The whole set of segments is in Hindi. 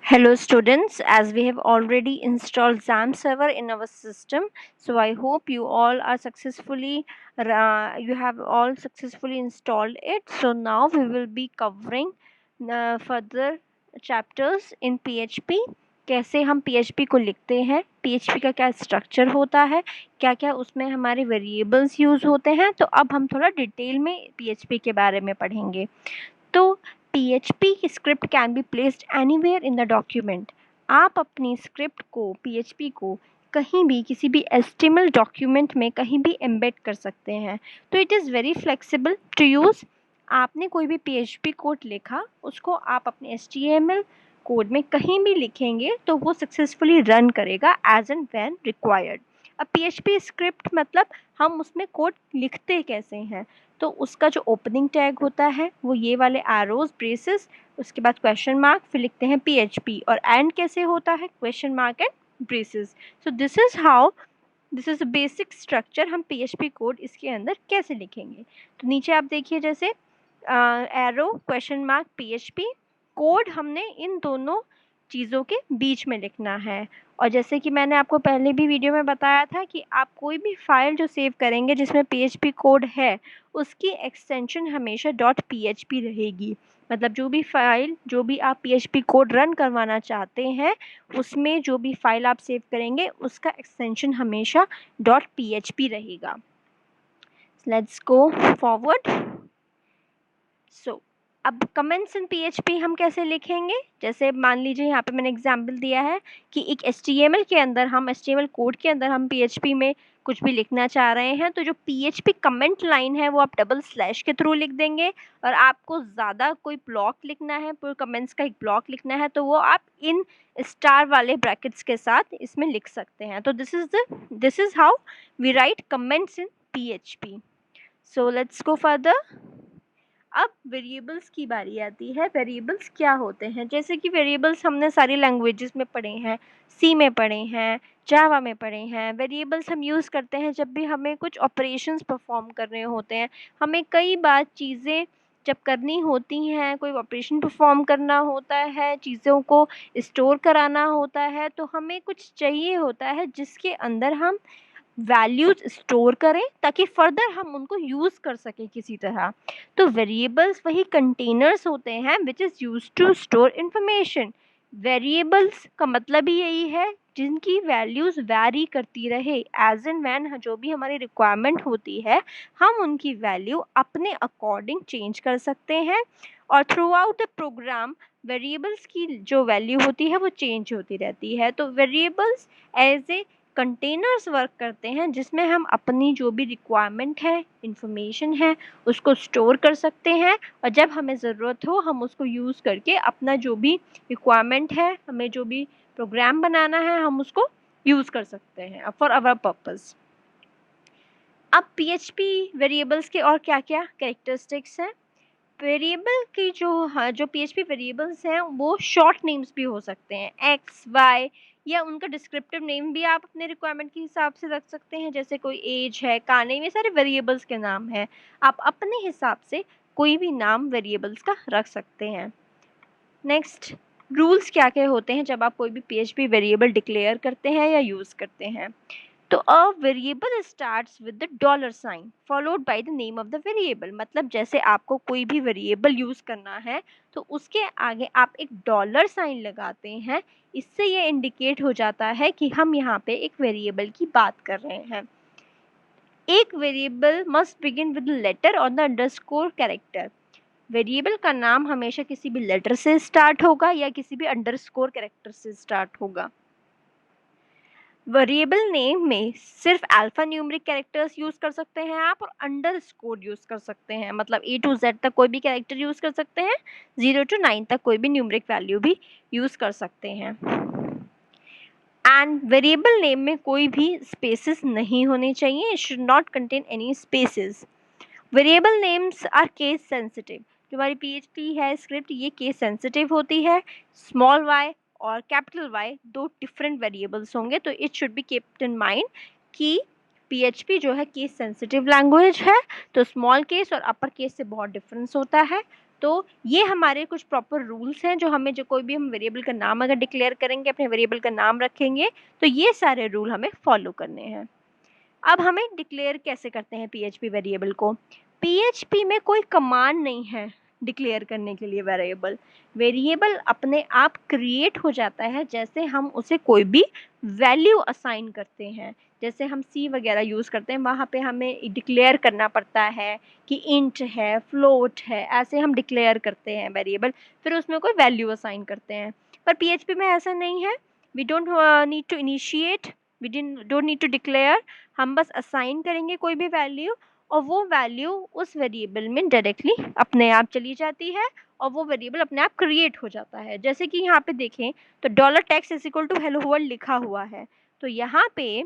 Hello students, as we have already installed XAMPP server in our system, so I hope you all are you have all successfully installed it. So now we will be covering further chapters in PHP. कैसे हम PHP को लिखते हैं, PHP का क्या स्ट्रक्चर होता है, क्या क्या उसमें हमारे वेरिएबल्स यूज़ होते हैं. तो अब हम थोड़ा डिटेल में PHP के बारे में पढ़ेंगे. तो PHP की script can be placed anywhere in the document. आप अपनी स्क्रिप्ट को PHP को कहीं भी किसी भी HTML डॉक्यूमेंट में कहीं भी एम्बेड कर सकते हैं. तो it is very flexible to use. आपने कोई भी PHP कोड लिखा, उसको आप अपने HTML कोड में कहीं भी लिखेंगे तो वो सक्सेसफुली रन करेगा एज एंड व्हेन रिक्वायर्ड. अब PHP स्क्रिप्ट मतलब हम उसमें कोड लिखते कैसे हैं. तो उसका जो ओपनिंग टैग होता है वो ये वाले एरोज, ब्रेसेस, उसके बाद क्वेश्चन मार्क, फिर लिखते हैं PHP, और एंड कैसे होता है question mark and braces. So this is basic structure. हम PHP कोड इसके अंदर कैसे लिखेंगे. तो नीचे आप देखिए, जैसे arrow, question mark, PHP code हमने इन दोनों चीज़ों के बीच में लिखना है. और जैसे कि मैंने आपको पहले भी वीडियो में बताया था कि आप कोई भी फाइल जो सेव करेंगे जिसमें PHP कोड है, उसकी एक्सटेंशन हमेशा .php रहेगी. मतलब जो भी फाइल, जो भी आप PHP कोड रन करवाना चाहते हैं, उसमें जो भी फाइल आप सेव करेंगे उसका एक्सटेंशन हमेशा .php रहेगा. Let's go forward. सो अब कमेंट्स इन PHP हम कैसे लिखेंगे. जैसे मान लीजिए यहाँ पे मैंने एग्जाम्पल दिया है कि एक HTML के अंदर, हम HTML कोड के अंदर हम PHP में कुछ भी लिखना चाह रहे हैं, तो जो PHP कमेंट लाइन है वो आप डबल स्लैश के थ्रू लिख देंगे. और आपको ज़्यादा कोई ब्लॉक लिखना है, पूरे कमेंट्स का एक ब्लॉक लिखना है, तो वो आप इन स्टार वाले ब्रैकेट्स के साथ इसमें लिख सकते हैं. तो this is how we write comments in PHP. So let's go further. अब वेरिएबल्स की बारी आती है. वेरिएबल्स क्या होते हैं. जैसे कि वेरिएबल्स हमने सारी लैंग्वेजेस में पढ़े हैं, सी में पढ़े हैं, जावा में पढ़े हैं. वेरिएबल्स हम यूज़ करते हैं जब भी हमें कुछ ऑपरेशंस परफॉर्म करने होते हैं. हमें कई बार चीज़ें जब करनी होती हैं, कोई ऑपरेशन परफॉर्म करना होता है, चीज़ों को स्टोर कराना होता है, तो हमें कुछ चाहिए होता है जिसके अंदर हम वैल्यूज स्टोर करें ताकि फर्दर हम उनको यूज़ कर सकें किसी तरह. तो वेरिएबल्स वही कंटेनर्स होते हैं which is use to store information. Variables का मतलब ही यही है जिनकी वैल्यूज़ वैरी करती रहे. एज एंड वैन जो भी हमारी रिक्वायरमेंट होती है, हम उनकी वैल्यू अपने अकॉर्डिंग चेंज कर सकते हैं. और throughout the program variables की जो वैल्यू होती है वो चेंज होती रहती है. तो variables as a containers work करते हैं जिसमें हम अपनी जो भी रिक्वायरमेंट है, इंफॉर्मेशन है, उसको स्टोर कर सकते हैं. और जब हमें ज़रूरत हो हम उसको यूज़ करके अपना जो भी रिक्वायरमेंट है, हमें जो भी प्रोग्राम बनाना है, हम उसको यूज़ कर सकते हैं फॉर आवर पर्पज़. अब PHP वेरिएबल्स के और क्या क्या कैरेक्टरिस्टिक्स हैं. वेरिएबल की जो PHP वेरिएबल्स हैं वो शॉर्ट नेम्स भी हो सकते हैं, एक्स, वाई, या उनका डिस्क्रिप्टिव नेम भी आप अपने रिक्वायरमेंट के हिसाब से रख सकते हैं. जैसे कोई एज है, का नेम, ये सारे वेरिएबल्स के नाम हैं. आप अपने हिसाब से कोई भी नाम वेरिएबल्स का रख सकते हैं. नेक्स्ट, रूल्स क्या क्या होते हैं जब आप कोई भी PHP वेरिएबल डिक्लेयर करते हैं या यूज़ करते हैं. तो a variable starts with the dollar sign followed by the name of the variable. मतलब जैसे आपको कोई भी वेरिएबल यूज़ करना है तो उसके आगे आप एक डॉलर साइन लगाते हैं. इससे ये इंडिकेट हो जाता है कि हम यहाँ पे एक वेरिएबल की बात कर रहे हैं. एक variable must begin with letter और द अंडरस्कोर कैरेक्टर. वेरिएबल का नाम हमेशा किसी भी लेटर से स्टार्ट होगा या किसी भी अंडरस्कोर कैरेक्टर से स्टार्ट होगा. वेरिएबल नेम में सिर्फ अल्फा न्यूमेरिक कैरेक्टर्स यूज़ कर सकते हैं आप, और अंडरस्कोर यूज़ कर सकते हैं. मतलब A to Z तक कोई भी कैरेक्टर यूज़ कर सकते हैं, 0 to 9 तक कोई भी न्यूमेरिक वैल्यू भी यूज़ कर सकते हैं. एंड वेरिएबल नेम में कोई भी स्पेसेस नहीं होने चाहिए. It should not contain any spaces. Variable names are case sensitive. जो हमारी PHP है स्क्रिप्ट, ये केस सेंसिटिव होती है. स्मॉल y और कैपिटल Y दो डिफरेंट वेरिएबल्स होंगे. तो it should be keeped in mind कि PHP जो है केस सेंसिटिव लैंग्वेज है, तो स्मॉल केस और अपर केस से बहुत डिफरेंस होता है. तो ये हमारे कुछ प्रॉपर रूल्स हैं जो हमें, जो कोई भी हम वेरिएबल का नाम अगर डिक्लेयर करेंगे, अपने वेरिएबल का नाम रखेंगे, तो ये सारे रूल हमें फॉलो करने हैं। अब हमें डिक्लेयर कैसे करते हैं पीएचपी वेरिएबल को? पीएचपी में कोई कमांड नहीं है डिक्लेयर करने के लिए वेरिएबल। वेरिएबल अपने आप क्रिएट हो जाता है जैसे हम उसे कोई भी वैल्यू असाइन करते हैं। जैसे हम सी वगैरह यूज़ करते हैं, वहाँ पे हमें डिक्लेयर करना पड़ता है कि इंट है, फ्लोट है, ऐसे हम डिक्लेयर करते हैं वेरिएबल, फिर उसमें कोई वैल्यू असाइन करते हैं। पर पीएचपी में ऐसा नहीं है। We don't need to initiate, we don't need to declare. हम बस असाइन करेंगे कोई भी वैल्यू और वो वैल्यू उस वेरिएबल में डायरेक्टली अपने आप चली जाती है और वो वेरिएबल अपने आप क्रिएट हो जाता है। जैसे कि यहाँ पे देखें तो dollar text is equal to hello world लिखा हुआ है, तो यहाँ पे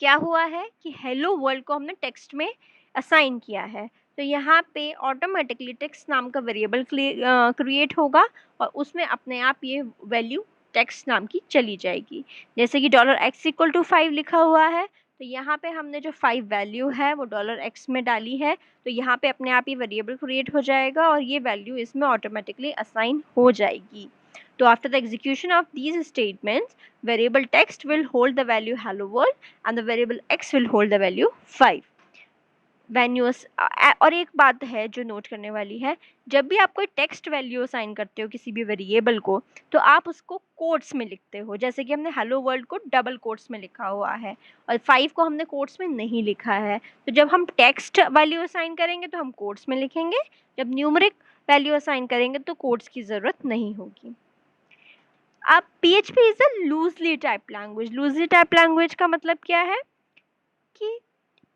क्या हुआ है कि हेलो वर्ल्ड को हमने टेक्स्ट में असाइन किया है, तो यहाँ पे ऑटोमेटिकली टेक्स्ट नाम का वेरिएबल क्रिएट होगा और उसमें अपने आप ये वैल्यू टेक्स्ट नाम की चली जाएगी। जैसे कि डॉलर एक्स इक्वल टू 5 लिखा हुआ है, तो यहाँ पे हमने जो 5 वैल्यू है वो डॉलर एक्स में डाली है, तो यहाँ पे अपने आप ये वेरिएबल क्रिएट हो जाएगा और ये वैल्यू इसमें ऑटोमेटिकली असाइन हो जाएगी। तो after the execution of these statements, variable text will hold the value hello world and the variable x will hold the value 5. और एक बात है जो नोट करने वाली है, जब भी आप कोई टेक्स्ट वैल्यू असाइन करते हो किसी भी वेरिएबल को, तो आप उसको कोट्स में लिखते हो। जैसे कि हमने हेलो वर्ल्ड को डबल कोट्स में लिखा हुआ है और 5 को हमने कोट्स में नहीं लिखा है। तो जब हम टेक्स्ट वैल्यू असाइन करेंगे तो हम कोट्स में लिखेंगे, जब न्यूमरिक वैल्यू असाइन करेंगे तो कोट्स की ज़रूरत नहीं होगी। अब PHP is a loosely type language. Loosely type language का मतलब क्या है कि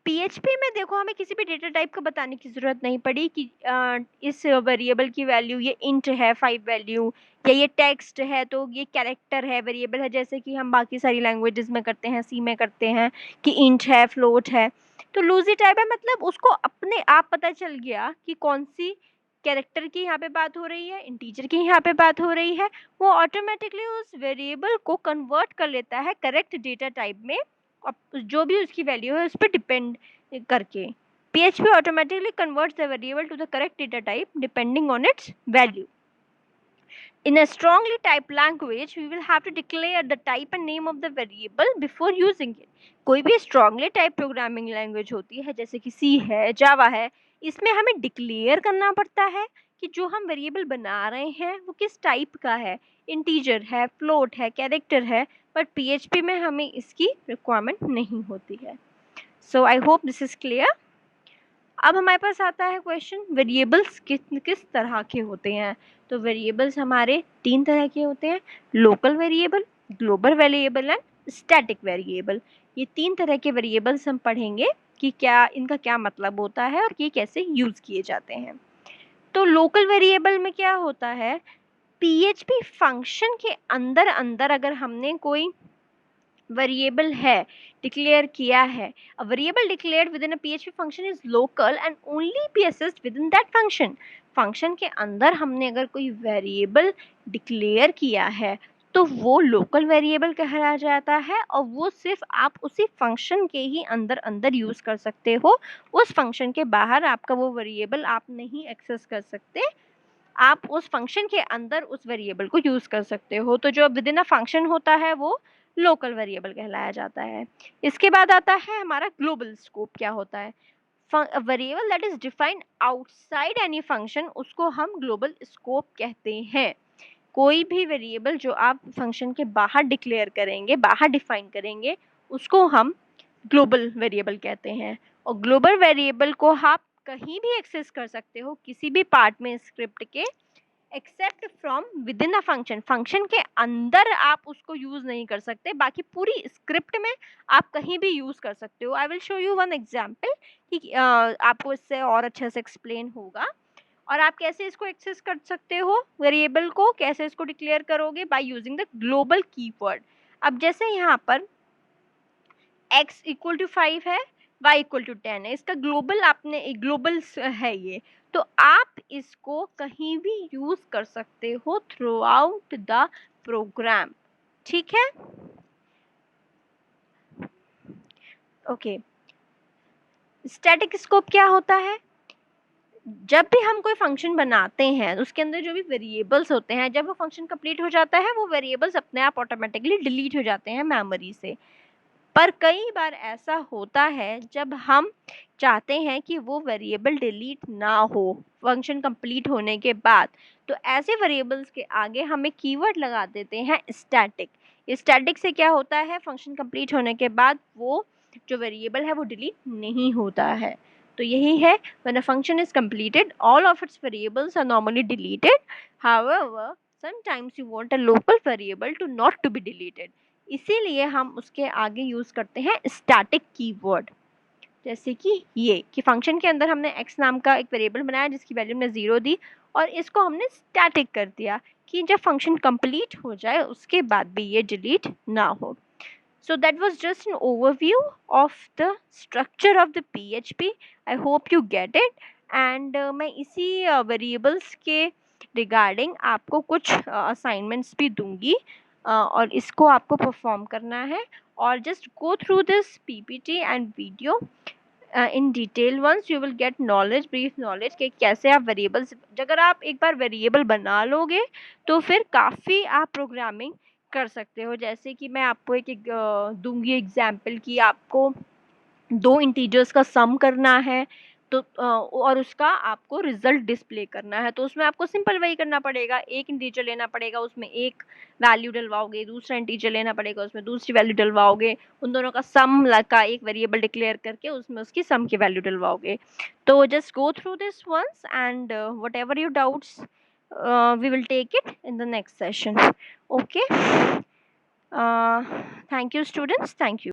PHP में देखो हमें किसी भी डेटा टाइप को बताने की ज़रूरत नहीं पड़ी कि इस वेरिएबल की वैल्यू ये इंट है 5 वैल्यू, या ये टेक्स्ट है तो ये कैरेक्टर है, वेरिएबल है, जैसे कि हम बाकी सारी लैंग्वेजेस में करते हैं, सी में करते हैं कि इंट है, फ्लोट है। तो लूजी टाइप है मतलब उसको अपने आप पता चल गया कि कौन सी कैरेक्टर की यहाँ पे बात हो रही है, इंटीजर की यहाँ पे बात हो रही है, वो ऑटोमेटिकली उस वेरिएबल को कन्वर्ट कर लेता है करेक्ट डेटा टाइप में, जो भी उसकी वैल्यू है उस पर डिपेंड करके। PHP automatically converts the variable to the correct data type depending on its value. In a strongly typed language, we will have to declare the type and name of the variable before using it. कोई भी strongly typed programming language होती है जैसे कि C है, Java है, इसमें हमें declare करना पड़ता है कि जो हम वेरिएबल बना रहे हैं वो किस टाइप का है, इंटीजर है, फ्लोट है, कैरेक्टर है, पर PHP में हमें इसकी रिक्वायरमेंट नहीं होती है। So I hope this is clear. अब हमारे पास आता है क्वेश्चन, वेरिएबल्स किस तरह के होते हैं? तो वेरिएबल्स हमारे 3 तरह के होते हैं, local variable, global variable and static variable. ये 3 तरह के वेरिएबल्स हम पढ़ेंगे कि क्या इनका क्या मतलब होता है और ये कैसे यूज़ किए जाते हैं। तो लोकल वेरिएबल में क्या होता है, PHP फंक्शन के अंदर अंदर अगर हमने कोई वेरिएबल है डिक्लेयर किया है, a variable declared within a PHP function is local and only be accessed within that function. Function के अंदर हमने अगर कोई वेरिएबल डिक्लेयर किया है तो वो लोकल वेरिएबल कहलाया जाता है और वो सिर्फ आप उसी फंक्शन के ही अंदर अंदर यूज़ कर सकते हो। उस फंक्शन के बाहर आपका वो वेरिएबल आप नहीं एक्सेस कर सकते, आप उस फंक्शन के अंदर उस वेरिएबल को यूज़ कर सकते हो। तो जो विद इन अ फंक्शन होता है वो लोकल वेरिएबल कहलाया जाता है। इसके बाद आता है हमारा ग्लोबल स्कोप। क्या होता है, variable that is defined outside any function, उसको हम ग्लोबल स्कोप कहते हैं। कोई भी वेरिएबल जो आप फंक्शन के बाहर डिक्लेयर करेंगे, बाहर डिफाइन करेंगे, उसको हम ग्लोबल वेरिएबल कहते हैं। और ग्लोबल वेरिएबल को आप कहीं भी एक्सेस कर सकते हो किसी भी पार्ट में स्क्रिप्ट के, except from within a function. Function के अंदर आप उसको यूज़ नहीं कर सकते, बाकी पूरी स्क्रिप्ट में आप कहीं भी यूज़ कर सकते हो। I will show you one example कि आपको इससे और अच्छे से एक्सप्लेन होगा। और आप कैसे इसको एक्सेस कर सकते हो, वेरिएबल को कैसे इसको डिक्लेयर करोगे, by using the global keyword. अब जैसे यहाँ पर x इक्वल टू 5 है, y इक्वल टू 10 है, इसका ग्लोबल आपने ग्लोबल है ये, तो आप इसको कहीं भी यूज कर सकते हो थ्रू आउट द प्रोग्राम। ठीक है, ओके। स्टैटिक स्कोप क्या होता है, जब भी हम कोई फंक्शन बनाते हैं उसके अंदर जो भी वेरिएबल्स होते हैं, जब वो फंक्शन कंप्लीट हो जाता है वो वेरिएबल्स अपने आप ऑटोमेटिकली डिलीट हो जाते हैं मेमोरी से। पर कई बार ऐसा होता है जब हम चाहते हैं कि वो वेरिएबल डिलीट ना हो फंक्शन कंप्लीट होने के बाद, तो ऐसे वेरिएबल्स के आगे हम एक कीवर्ड लगा देते हैं स्टैटिक। स्टैटिक से क्या होता है, फंक्शन कंप्लीट होने के बाद वो जो वेरिएबल है वो डिलीट नहीं होता है। तो यही है, when a function is completed all of its variables are normally deleted, however sometimes you want a local variable to not to be deleted, इसीलिए हम उसके आगे यूज करते हैं स्टैटिक कीवर्ड। जैसे कि ये कि फंक्शन के अंदर हमने x नाम का एक वेरिएबल बनाया जिसकी वैल्यू हमने 0 दी और इसको हमने स्टैटिक कर दिया कि जब फंक्शन कंप्लीट हो जाए उसके बाद भी ये डिलीट ना हो। So that was just an overview of the structure of the PHP. I hope you get it. And मैं इसी variables के regarding आपको कुछ assignments भी दूंगी और इसको आपको perform करना है और just go through this PPT and video in detail. Once you will get knowledge, brief knowledge कि कैसे आप variables, अगर आप एक बार variable बना लोगे तो फिर काफ़ी आप प्रोग्रामिंग कर सकते हो। जैसे कि मैं आपको एक दूंगी एग्जाम्पल कि आपको 2 इंटीजर्स का सम करना है तो और उसका आपको रिजल्ट डिस्प्ले करना है, तो उसमें आपको सिंपल वही करना पड़ेगा, एक इंटीजर लेना पड़ेगा उसमें एक वैल्यू डलवाओगे, दूसरा इंटीजर लेना पड़ेगा उसमें दूसरी वैल्यू डलवाओगे, उन दोनों का सम का एक वेरिएबल डिक्लेयर करके उसमें उसकी सम की वैल्यू डलवाओगे। तो just go through this once and whatever your doubts we will take it in the next session. Okay. Thank you students, thank you.